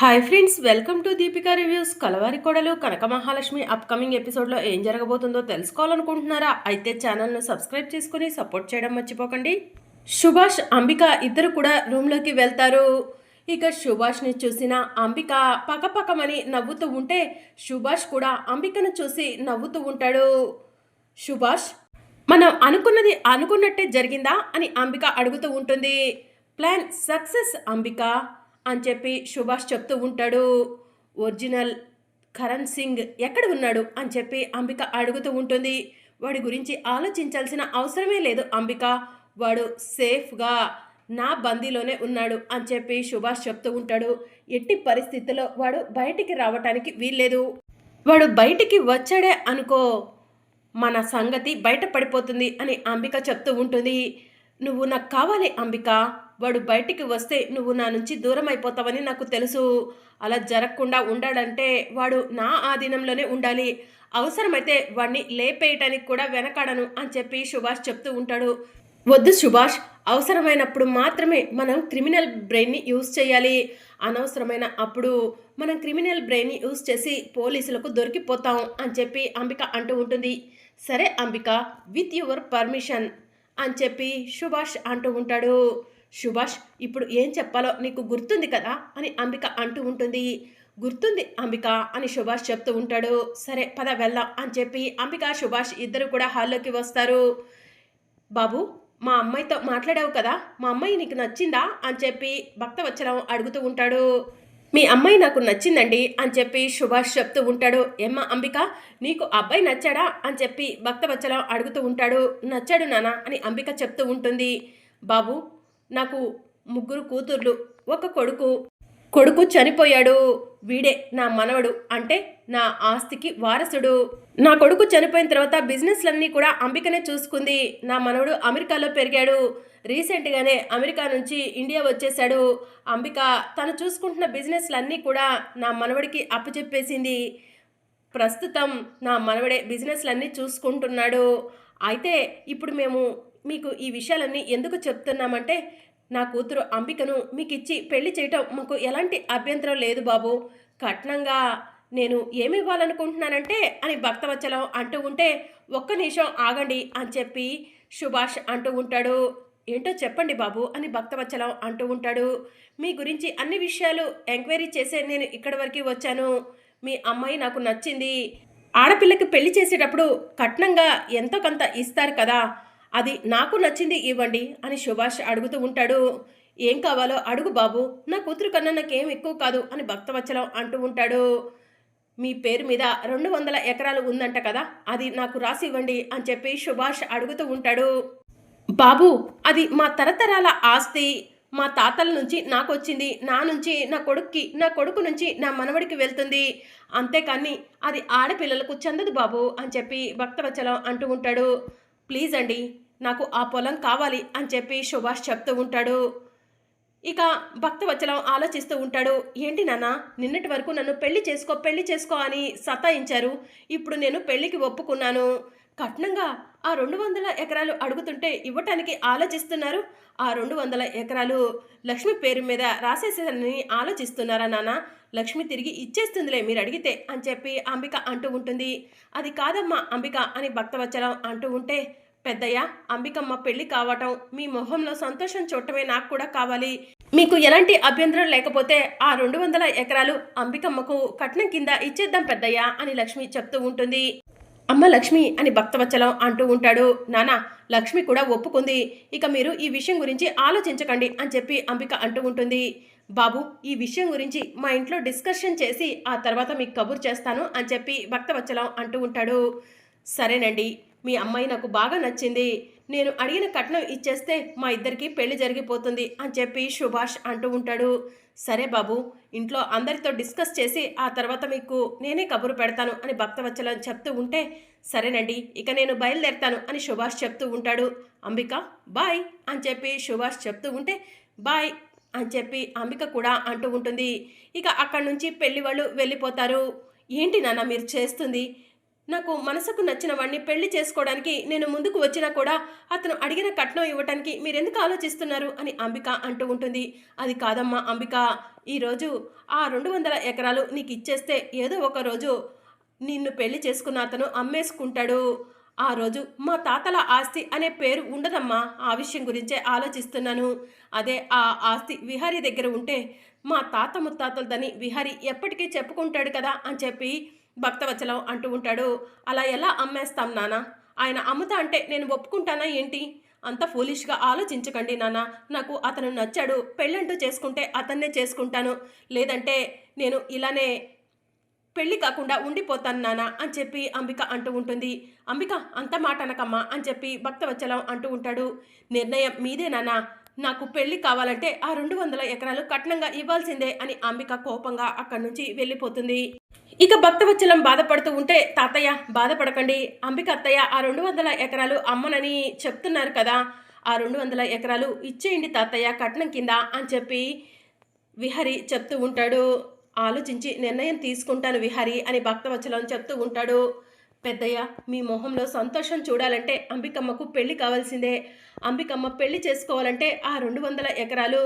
Hi friends, welcome to Deepika reviews. Kalavari Kodalu Kanaka Mahalakshmi upcoming ఎపిసోడ్లో ఏం జరగబోతుందో తెలుసుకోవాలనుకుంటున్నారా? అయితే ఛానల్ను సబ్స్క్రైబ్ చేసుకుని సపోర్ట్ చేయడం మర్చిపోకండి. సుభాష్, అంబిక ఇద్దరు కూడా రూమ్లోకి వెళ్తారు. ఇక సుభాష్ని చూసిన అంబిక పకపకమని నవ్వుతూ ఉంటే సుభాష్ కూడా అంబికను చూసి నవ్వుతూ ఉంటాడు. సుభాష్, మనం అనుకున్నది అనుకున్నట్టే జరిగిందా అని అంబిక అడుగుతూ ఉంటుంది. ప్లాన్ సక్సెస్ అంబిక అని చెప్పి సుభాష్ చెప్తూ ఉంటాడు. ఒరిజినల్ కరణ్ సింగ్ ఎక్కడ ఉన్నాడు అని చెప్పి అంబిక అడుగుతూ ఉంటుంది. వాడి గురించి ఆలోచించాల్సిన అవసరమే లేదు అంబిక, వాడు సేఫ్గా నా బందీలోనే ఉన్నాడు అని చెప్పి సుభాష్ చెప్తూ ఉంటాడు. ఎట్టి పరిస్థితుల్లో వాడు బయటికి రావటానికి వీల్లేదు. వాడు బయటికి వచ్చాడే అనుకో, మన సంగతి బయట పడిపోతుంది అని అంబిక చెప్తూ ఉంటుంది. నువ్వు నాకు కావాలి అంబిక, వాడు బయటికి వస్తే నువ్వు నా నుంచి దూరం అయిపోతావని నాకు తెలుసు. అలా జరగకుండా ఉండాలంటే వాడు నా ఆధీనంలోనే ఉండాలి. అవసరమైతే వాడిని లేపేయటానికి కూడా వెనకాడను అని చెప్పి సుభాష్ చెప్తూ ఉంటాడు. వద్దు సుభాష్, అవసరమైనప్పుడు మాత్రమే మనం క్రిమినల్ బ్రెయిన్ని యూజ్ చేయాలి. అనవసరమైన అప్పుడు మనం క్రిమినల్ బ్రెయిన్ని యూజ్ చేసి పోలీసులకు దొరికిపోతాం అని చెప్పి అంబిక అంటూ ఉంటుంది. సరే అంబిక, విత్ యువర్ పర్మిషన్ అని చెప్పి సుభాష్ అంటూ ఉంటాడు. సుభాష్, ఇప్పుడు ఏం చెప్పాలో నీకు గుర్తుంది కదా అని అంబిక అంటూ ఉంటుంది. గుర్తుంది అంబిక అని సుభాష్ చెప్తూ ఉంటాడు. సరే పద వెళ్దాం అని చెప్పి అంబిక సుభాష్ ఇద్దరు కూడా హాల్లోకి వస్తారు. బాబు, మా అమ్మాయితో మాట్లాడావు కదా, మా అమ్మాయి నీకు నచ్చిందా అని చెప్పి భక్తవత్సలం అడుగుతూ ఉంటాడు. మీ అమ్మాయి నాకు నచ్చిందండి అని చెప్పి సుభాష్ చెప్తూ ఉంటాడు. ఏమ్మా అంబిక, నీకు అబ్బాయి నచ్చాడా అని చెప్పి భక్తవత్సలం అడుగుతూ ఉంటాడు. నచ్చాడు నాన్న అని అంబిక చెప్తూ ఉంటుంది. బాబు, నాకు ముగ్గురు కూతుర్లు, ఒక కొడుకు చనిపోయాడు. వీడే నా మనవడు, అంటే నా ఆస్తికి వారసుడు. నా కొడుకు చనిపోయిన తర్వాత బిజినెస్లన్నీ కూడా అంబికనే చూసుకుంది. నా మనవడు అమెరికాలో పెరిగాడు. రీసెంట్గానే అమెరికా నుంచి ఇండియా వచ్చేసాడు. అంబిక తను చూసుకుంటున్న బిజినెస్లన్నీ కూడా నా మనవడికి అప్పచెప్పేసింది. ప్రస్తుతం నా మనవడే బిజినెస్లన్నీ చూసుకుంటున్నాడు. అయితే ఇప్పుడు మేము మీకు ఈ విషయాలన్నీ ఎందుకు చెప్తున్నామంటే, నా కూతురు అంబికను మీకు ఇచ్చి పెళ్లి చేయటం మాకు ఎలాంటి అభ్యంతరం లేదు బాబు. కట్నంగా నేను ఏమి ఇవ్వాలనుకుంటున్నానంటే అని భక్తవత్సలం అంటూ ఉంటే, ఒక్క నిమిషం ఆగండి అని చెప్పి సుభాష్ అంటూ ఉంటాడు. ఏంటో చెప్పండి బాబు అని భక్తవత్సలం అంటూ ఉంటాడు. మీ గురించి అన్ని విషయాలు ఎంక్వైరీ చేసే నేను ఇక్కడి వరకు వచ్చాను. మీ అమ్మాయి నాకు నచ్చింది. ఆడపిల్లకి పెళ్లి చేసేటప్పుడు కట్నంగా ఎంతో కొంత ఇస్తారు కదా, అది నాకు నచ్చింది ఇవ్వండి అని సుభాష్ అడుగుతూ ఉంటాడు. ఏం కావాలో అడుగు బాబు, నా కూతురు కన్నా నాకేం ఎక్కువ కాదు అని భక్తవత్సలం అంటూ ఉంటాడు. మీ పేరు మీద 200 ఎకరాలు ఉందంట కదా, అది నాకు రాసి ఇవ్వండి అని చెప్పి సుభాష్ అడుగుతూ ఉంటాడు. బాబు, అది మా తరతరాల ఆస్తి. మా తాతల నుంచి నాకు వచ్చింది. నా నుంచి నా కొడుకు నుంచి నా మనవడికి వెళ్తుంది. అంతేకాని అది ఆడపిల్లలకు చెందదు బాబు అని చెప్పి భక్తవత్సలం అంటూ ఉంటాడు. ప్లీజ్ అండి, నాకు ఆ పొలం కావాలి అని చెప్పి సుభాష్ చెప్తూ ఉంటాడు. ఇక భక్తవత్సలం ఆలోచిస్తూ ఉంటాడు. ఏంటి నాన్న, నిన్నటి వరకు నన్ను పెళ్లి చేసుకో అని సతాయించారు. ఇప్పుడు నేను పెళ్లికి ఒప్పుకున్నాను. కట్నంగా ఆ 200 ఎకరాలు అడుగుతుంటే ఇవ్వటానికి ఆలోచిస్తున్నారు. ఆ 200 ఎకరాలు లక్ష్మి పేరు మీద రాసేసేదని ఆలోచిస్తున్నారా నాన్న? లక్ష్మి తిరిగి ఇచ్చేస్తుందిలే మీరు అడిగితే అని చెప్పి అంబిక అంటూ ఉంటుంది. అది కాదమ్మా అంబిక అని భక్తవత్సలం అంటూ ఉంటే, పెద్దయ్య, అంబికమ్మ పెళ్లి కావటం, మీ మొహంలో సంతోషం చూడటమే నాకు కూడా కావాలి. మీకు ఎలాంటి అభ్యంతరం లేకపోతే ఆ 200 ఎకరాలు అంబికమ్మకు కట్నం కింద ఇచ్చేద్దాం పెద్దయ్య అని లక్ష్మి చెప్తూ ఉంటుంది. అమ్మ లక్ష్మి అని భక్తవత్సలం అంటూ ఉంటాడు. నానా, లక్ష్మి కూడా ఒప్పుకుంది. ఇక మీరు ఈ విషయం గురించి ఆలోచించకండి అని చెప్పి అంబిక అంటూ ఉంటుంది. బాబు, ఈ విషయం గురించి మా ఇంట్లో డిస్కషన్ చేసి ఆ తర్వాత మీకు కబురు చేస్తాను అని చెప్పి భక్తవత్సలం అంటూ ఉంటాడు. సరేనండి, మీ అమ్మాయి నాకు బాగా నచ్చింది. నేను అడిగిన కట్నం ఇచ్చేస్తే మా ఇద్దరికి పెళ్లి జరిగిపోతుంది అని చెప్పి సుభాష్ అంటూ ఉంటాడు. సరే బాబు, ఇంట్లో అందరితో డిస్కస్ చేసి ఆ తర్వాత మీకు నేనే కబురు పెడతాను అని భక్తవత్సలం చెప్తూ ఉంటే, సరేనండి ఇక నేను బయలుదేరుతాను అని సుభాష్ చెప్తూ ఉంటాడు. అంబిక బాయ్ అని చెప్పి సుభాష్ చెప్తూ ఉంటే, బాయ్ అని చెప్పి అంబిక కూడా అంటూ ఉంటుంది. ఇక అక్కడి నుంచి పెళ్లి వాళ్ళు వెళ్ళిపోతారు. ఏంటి నాన్న మీరు చేస్తుంది? నాకు మనసుకు నచ్చిన వాడిని పెళ్లి చేసుకోవడానికి నేను ముందుకు వచ్చినా కూడా అతను అడిగిన కట్నం ఇవ్వటానికి మీరెందుకు ఆలోచిస్తున్నారు అని అంబిక అంటూ ఉంటుంది. అది కాదమ్మా అంబిక, ఈరోజు ఆ 200 ఎకరాలు నీకు ఇచ్చేస్తే ఏదో ఒక రోజు నిన్ను పెళ్లి చేసుకున్న అతను అమ్మేసుకుంటాడు. ఆ రోజు మా తాతల ఆస్తి అనే పేరు ఉండదమ్మా. ఆ విషయం గురించే ఆలోచిస్తున్నాను. అదే ఆ ఆస్తి విహారీ దగ్గర ఉంటే మా తాత ముత్తాతలదని విహారీ ఎప్పటికీ చెప్పుకుంటాడు కదా అని చెప్పి భక్తవచలం అంటూ ఉంటాడు. అలా ఎలా అమ్మేస్తాం నాన్న? ఆయన అమ్ముతా అంటే నేను ఒప్పుకుంటానా ఏంటి? అంత ఫూలిష్గా ఆలోచించకండి నాన్న. నాకు అతను నచ్చాడు, పెళ్ళంటూ చేసుకుంటే అతన్నే చేసుకుంటాను, లేదంటే నేను ఇలానే పెళ్లి కాకుండా ఉండిపోతాను నాన్న అని చెప్పి అంబిక అంటూ ఉంటుంది. అంబిక అంత మాట అనకమ్మా అని చెప్పి భక్తవచ్చలం అంటూ ఉంటాడు. నిర్ణయం మీదే నాన్న, నాకు పెళ్లి కావాలంటే ఆ 200 ఎకరాలు కట్నంగా ఇవ్వాల్సిందే అని అంబిక కోపంగా అక్కడి నుంచి వెళ్ళిపోతుంది. ఇక భక్తవచ్చలం బాధపడుతూ ఉంటే, తాతయ్య బాధపడకండి, అంబిక అత్తయ్య ఆ 200 ఎకరాలు అమ్మనని చెప్తున్నారు కదా, ఆ 200 ఎకరాలు ఇచ్చేయండి తాతయ్య కట్నం కింద అని చెప్పి విహరి చెప్తూ ఉంటాడు. ఆలోచించి నిర్ణయం తీసుకుంటాను విహారీ అని భక్తవచ్చలం చెప్తూ ఉంటాడు. పెద్దయ్య, మీ మొహంలో సంతోషం చూడాలంటే అంబికమ్మకు పెళ్లి కావాల్సిందే. అంబికమ్మ పెళ్లి చేసుకోవాలంటే ఆ 200 ఎకరాలు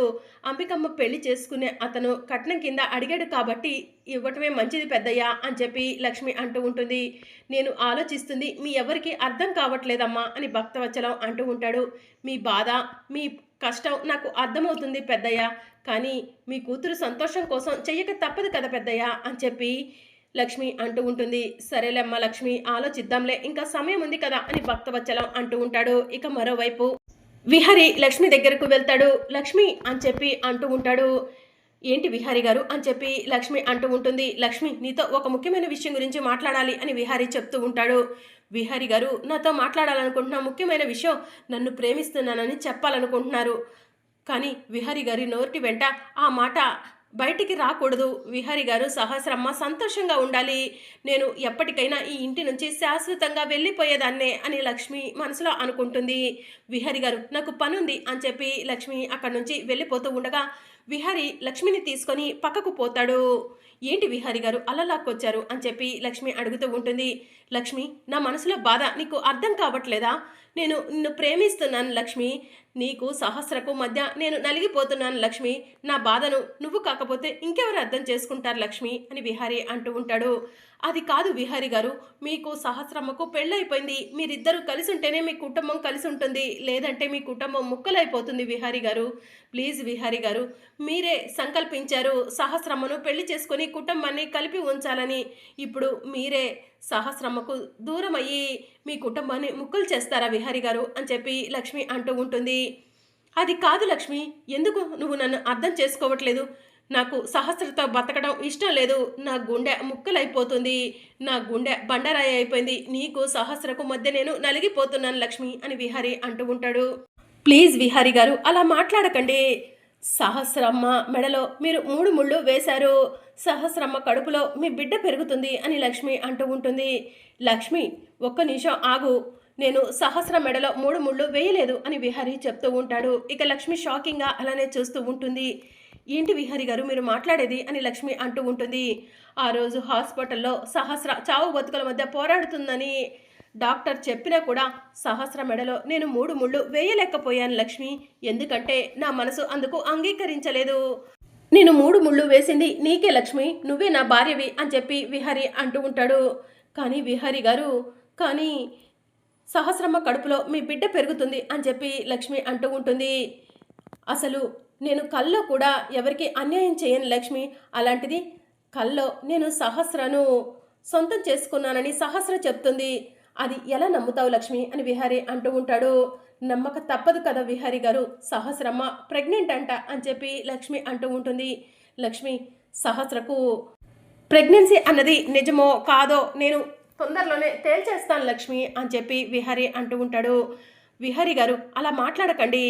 అంబికమ్మ పెళ్లి చేసుకునే అతను కట్నం కింద అడిగాడు కాబట్టి ఇవ్వటమే మంచిది పెద్దయ్య అని చెప్పి లక్ష్మి అంటూ ఉంటుంది. నేను ఆలోచిస్తుంది మీ ఎవరికి అర్థం కావట్లేదమ్మా అని భక్తవచ్చలం అంటూ ఉంటాడు. మీ బాధ, మీ కష్టం నాకు అర్థమవుతుంది పెద్దయ్య, కానీ మీ కూతురు సంతోషం కోసం చెయ్యక తప్పదు కదా పెద్దయ్య అని చెప్పి లక్ష్మి అంటూ ఉంటుంది. సరేలేమ్మ లక్ష్మి, ఆలోచిద్దాంలే, ఇంకా సమయం ఉంది కదా అని భక్తవచ్చలం అంటూ ఉంటాడు. ఇక మరోవైపు విహారీ లక్ష్మి దగ్గరకు వెళ్తాడు. లక్ష్మి అని చెప్పి అంటూ ఉంటాడు. ఏంటి విహారీ గారు అని చెప్పి లక్ష్మి అంటూ ఉంటుంది. లక్ష్మి, నీతో ఒక ముఖ్యమైన విషయం గురించి మాట్లాడాలి అని విహారీ చెప్తూ ఉంటాడు. విహారీ గారు, నాతో మాట్లాడాలనుకుంటున్న ముఖ్యమైన విషయం, నన్ను ప్రేమిస్తున్నానని చెప్పాలనుకుంటున్నారు, కానీ విహారీ గారి నోటి వెంట ఆ మాట బయటికి రాకూడదు. విహారీ గారు, సహస్రమ్మ సంతోషంగా ఉండాలి, నేను ఎప్పటికైనా ఈ ఇంటి నుంచి శాశ్వతంగా వెళ్ళిపోయేదాన్నే అని లక్ష్మి మనసులో అనుకుంటుంది. విహారీ గారు, నాకు పనుంది అని చెప్పి లక్ష్మి అక్కడి నుంచి వెళ్ళిపోతూ ఉండగా విహారీ లక్ష్మిని తీసుకొని పక్కకు పోతాడు. ఏంటి విహారీ గారు అలా లాక్కొచ్చారు అని చెప్పి లక్ష్మి అడుగుతూ ఉంటుంది. లక్ష్మి, నా మనసులో బాధ నీకు అర్థం కావట్లేదా? నేను నిన్ను ప్రేమిస్తున్నాను లక్ష్మి, నీకు సహస్రకు మధ్య నేను నలిగిపోతున్నాను లక్ష్మి, నా బాధను నువ్వు కాకపోతే ఇంకెవరు అర్థం చేసుకుంటారు లక్ష్మి అని విహారీ అంటూ ఉంటాడు. అది కాదు విహారీ గారు, మీకు సహస్రమ్మకు పెళ్ళైపోయింది, మీరిద్దరూ కలిసి ఉంటేనే మీ కుటుంబం కలిసి ఉంటుంది, లేదంటే మీ కుటుంబం ముక్కలైపోతుంది విహారీ గారు. ప్లీజ్ విహారీ గారు, మీరే సంకల్పించారు సహస్రమ్మను పెళ్లి చేసుకొని కుటుంబాన్ని కలిపి ఉంచాలని, ఇప్పుడు మీరే సహస్రమ్మకు దూరం అయ్యి మీ కుటుంబాన్ని ముక్కలు చేస్తారా విహారీ గారు అని చెప్పి లక్ష్మి అంటూ ఉంటుంది. అది కాదు లక్ష్మి, ఎందుకు నువ్వు నన్ను అర్థం చేసుకోవట్లేదు? నాకు సహస్రతో బతకడం ఇష్టం లేదు, నా గుండె ముక్కలైపోతుంది, నా గుండె బండరాయి అయిపోయింది, నీకు సహస్రకు మధ్య నేను నలిగిపోతున్నాను లక్ష్మి అని విహారీ అంటూ ఉంటాడు. ప్లీజ్ విహారీ గారు అలా మాట్లాడకండి, సహస్రమ్మ మెడలో మీరు 3 ముళ్ళు వేశారు, సహస్రమ్మ కడుపులో మీ బిడ్డ పెరుగుతుంది అని లక్ష్మి అంటూ ఉంటుంది. లక్ష్మి, ఒక్క నిమిషం ఆగు, నేను సహస్ర మెడలో 3 ముళ్ళు వేయలేదు అని విహారీ చెప్తూ ఉంటాడు. ఇక లక్ష్మి షాకింగ్గా అలానే చూస్తూ ఉంటుంది. ఏంటి విహారీ గారు మీరు మాట్లాడేది అని లక్ష్మి అంటూ ఉంటుంది. ఆ రోజు హాస్పిటల్లో సహస్ర చావు బతుకుల మధ్య పోరాడుతుందని డాక్టర్ చెప్పినా కూడా సహస్ర మెడలో నేను 3 ముళ్ళు వేయలేకపోయాను లక్ష్మి, ఎందుకంటే నా మనసు అందుకు అంగీకరించలేదు. నేను 3 ముళ్ళు వేసింది నీకే లక్ష్మి, నువ్వే నా భార్యవి అని చెప్పి విహారీ అంటూ ఉంటాడు. కానీ విహారీ గారు, కానీ సహస్రమ్మ కడుపులో మీ బిడ్డ పెరుగుతుంది అని చెప్పి లక్ష్మి అంటూ ఉంటుంది. అసలు నేను కల్లో కూడా ఎవరికి అన్యాయం చేయను లక్ష్మి, అలాంటిది కల్లో నేను సహస్రను సొంతం చేసుకున్నానని సహస్ర చెప్తుంది, అది ఎలా నమ్ముతావు లక్ష్మి అని విహారీ అంటూ ఉంటాడు. నమ్మక తప్పదు కదా విహారీ గారు, సహస్రమ్మ ప్రెగ్నెంట్ అంట అని చెప్పి లక్ష్మి అంటూ ఉంటుంది. లక్ష్మి, సహస్రకు ప్రెగ్నెన్సీ అన్నది నిజమో కాదో నేను తొందరలోనే తేల్చేస్తాను లక్ష్మి అని చెప్పి విహారీ అంటూ ఉంటాడు. విహారీ గారు అలా మాట్లాడకండి,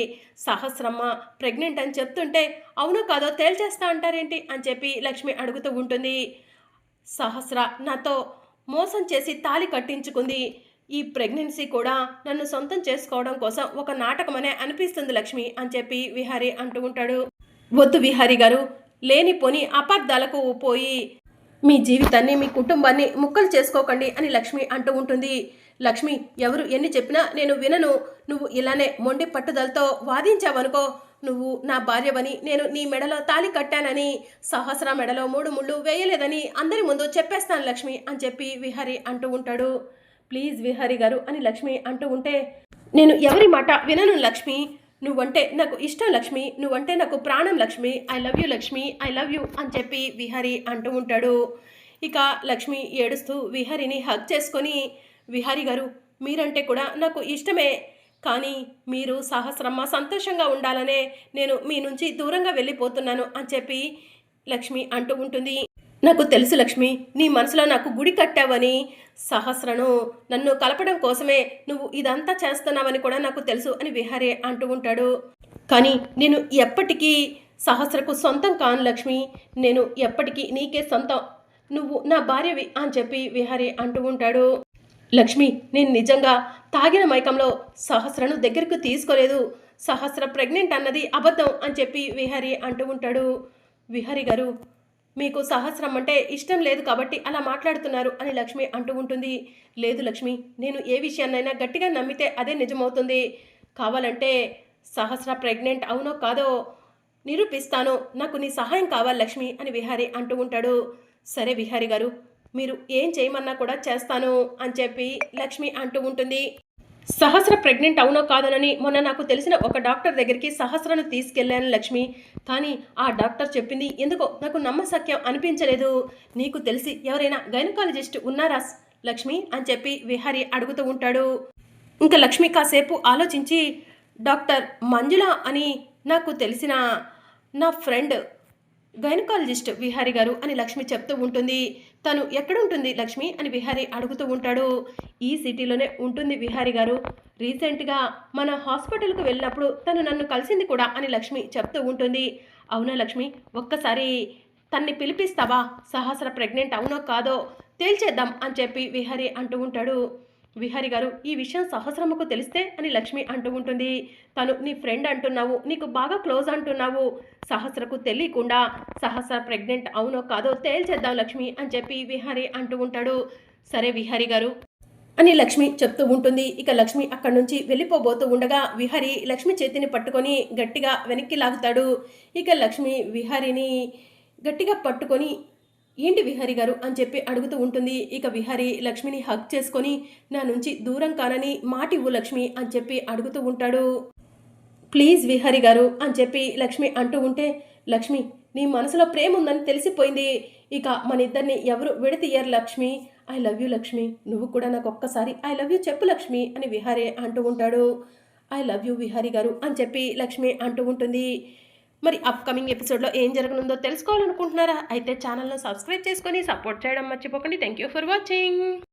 సహస్రమ్మ ప్రెగ్నెంట్ అని చెప్తుంటే అవునో కాదో తేల్చేస్తా అంటారేంటి అని చెప్పి లక్ష్మి అడుగుతూ ఉంటుంది. సహస్ర నాతో మోసం చేసి తాళి కట్టించుకుంది, ఈ ప్రెగ్నెన్సీ కూడా నన్ను సొంతం చేసుకోవడం కోసం ఒక నాటకమనే అనిపిస్తుంది లక్ష్మి అని చెప్పి విహారీ అంటూ ఉంటాడు. వద్దు విహారీ గారు, లేనిపోని అపార్థాలకు పోయి మీ జీవితాన్ని మీ కుటుంబాన్ని ముక్కలు చేసుకోకండి అని లక్ష్మి అంటూ ఉంటుంది. లక్ష్మి, ఎవరు ఎన్ని చెప్పినా నేను వినను. నువ్వు ఇలానే మొండి పట్టుదలతో వాదించావనుకో, నువ్వు నా భార్యవని, నేను నీ మెడలో తాళి కట్టానని, సహస్ర మెడలో 3 ముళ్ళు వేయలేదని అందరి ముందు చెప్పేస్తాను లక్ష్మి అని చెప్పి విహారీ అంటూ ఉంటాడు. ప్లీజ్ విహారీ గారు అని లక్ష్మి అంటూ ఉంటే, నేను ఎవరి మాట వినను లక్ష్మి. నువ్వంటే నాకు ఇష్టం లక్ష్మి, నువ్వంటే నాకు ప్రాణం Lakshmi, I love you Lakshmi, I love you అని చెప్పి విహారీ అంటూ ఉంటాడు. ఇక లక్ష్మి ఏడుస్తూ విహారీని హగ్ చేసుకొని, విహారీ గారు, మీరంటే కూడా నాకు ఇష్టమే, కానీ మీరు సహస్రమ్మ సంతోషంగా ఉండాలనే నేను మీ నుంచి దూరంగా వెళ్ళిపోతున్నాను అని చెప్పి లక్ష్మి అంటూ ఉంటుంది. నాకు తెలుసు లక్ష్మి, నీ మనసులో నాకు గుడి కట్టావని, సహస్రను నన్ను కలపడం కోసమే నువ్వు ఇదంతా చేస్తున్నావని కూడా నాకు తెలుసు అని విహారీ అంటూ ఉంటాడు. కానీ నేను ఎప్పటికీ సహస్రకు సొంతం కాను లక్ష్మి, నేను ఎప్పటికీ నీకే సొంతం, నువ్వు నా భార్యవి అని చెప్పి విహారీ అంటూ ఉంటాడు. లక్ష్మి, నేను నిజంగా తాగిన మైకంలో సహస్రను దగ్గరకు తీసుకోలేదు, సహస్ర ప్రెగ్నెంట్ అన్నది అబద్ధం అని చెప్పి విహారీ అంటూ ఉంటాడు. విహారీ గారు, మీకు సహస్రం అంటే ఇష్టం లేదు కాబట్టి అలా మాట్లాడుతున్నారు అని లక్ష్మి అంటూ ఉంటుంది. లేదు లక్ష్మి, నేను ఏ విషయాన్నైనా గట్టిగా నమ్మితే అదే నిజమవుతుంది. కావాలంటే సహస్ర ప్రెగ్నెంట్ అవునో కాదో నిరూపిస్తాను, నాకు నీ సహాయం కావాలి లక్ష్మి అని విహారీ అంటూ ఉంటాడు. సరే విహారీ గారు, మీరు ఏం చేయమన్నా కూడా చేస్తాను అని చెప్పి లక్ష్మి అంటూ ఉంటుంది. సహస్ర ప్రెగ్నెంట్ అవునో కాదనని మొన్న నాకు తెలిసిన ఒక డాక్టర్ దగ్గరికి సహస్రను తీసుకెళ్లాను లక్ష్మి, కానీ ఆ డాక్టర్ చెప్పింది ఎందుకో నాకు నమ్మశక్యం అనిపించలేదు. నీకు తెలిసి ఎవరైనా గైనకాలజిస్ట్ ఉన్నారా లక్ష్మి అని చెప్పి విహారీ అడుగుతూ ఉంటాడు. ఇంకా లక్ష్మి కాసేపు ఆలోచించి, డాక్టర్ మంజుల అని నాకు తెలిసిన నా ఫ్రెండ్ గైనకాలజిస్ట్ విహారీ గారు అని లక్ష్మి చెప్తూ ఉంటుంది. తను ఎక్కడుంటుంది లక్ష్మి అని విహారీ అడుగుతూ ఉంటాడు. ఈ సిటీలోనే ఉంటుంది విహారీ గారు, రీసెంట్గా మన హాస్పిటల్కు వెళ్ళినప్పుడు తను నన్ను కలిసింది కూడా అని లక్ష్మి చెప్తూ ఉంటుంది. అవునా లక్ష్మి, ఒక్కసారి తన్ని పిలిపిస్తావా, సహస్ర ప్రెగ్నెంట్ అవునో కాదో తేల్చేద్దాం అని చెప్పి విహారీ అంటూ ఉంటాడు. విహారీ గారు, ఈ విషయం సహస్రమ్మకు తెలిస్తే అని లక్ష్మి అంటూ ఉంటుంది. తను నీ ఫ్రెండ్ అంటున్నావు, నీకు బాగా క్లోజ్ అంటున్నావు, సహస్రకు తెలియకుండా సహస్ర ప్రెగ్నెంట్ అవునో కాదో తేల్చేద్దాం లక్ష్మి అని చెప్పి విహారీ అంటూ ఉంటాడు. సరే విహారీ గారు అని లక్ష్మి చెప్తూ ఉంటుంది. ఇక లక్ష్మి అక్కడి నుంచి వెళ్ళిపోబోతూ ఉండగా విహారీ లక్ష్మి చేతిని పట్టుకొని గట్టిగా వెనక్కి లాగుతాడు. ఇక లక్ష్మి విహారీని గట్టిగా పట్టుకొని, ఏంటి విహారీ గారు అని చెప్పి అడుగుతూ ఉంటుంది. ఇక విహారీ లక్ష్మిని హగ్ చేసుకొని, నా నుంచి దూరం కానని మాట ఇవ్వు లక్ష్మి అని చెప్పి అడుగుతూ ఉంటాడు. ప్లీజ్ విహారీ గారు అని చెప్పి లక్ష్మి అంటూ ఉంటే, లక్ష్మి, నీ మనసులో ప్రేమ ఉందని తెలిసిపోయింది, ఇక మన ఇద్దరిని ఎవరు విడతీయరు Lakshmi, I love you Lakshmi, నువ్వు కూడా నాకు ఒక్కసారి ఐ లవ్ యూ చెప్పు లక్ష్మి అని విహారీ అంటూ ఉంటాడు. ఐ లవ్ యూ విహారీ గారు అని చెప్పి లక్ష్మి అంటూ ఉంటుంది. మరి అప్కమింగ్ ఎపిసోడ్లో ఏం జరగనుందో తెలుసుకోవాలనుకుంటున్నారా? అయితే ఛానల్ను సబ్స్క్రైబ్ చేసుకొని సపోర్ట్ చేయడం మర్చిపోకండి. Thank you for watching.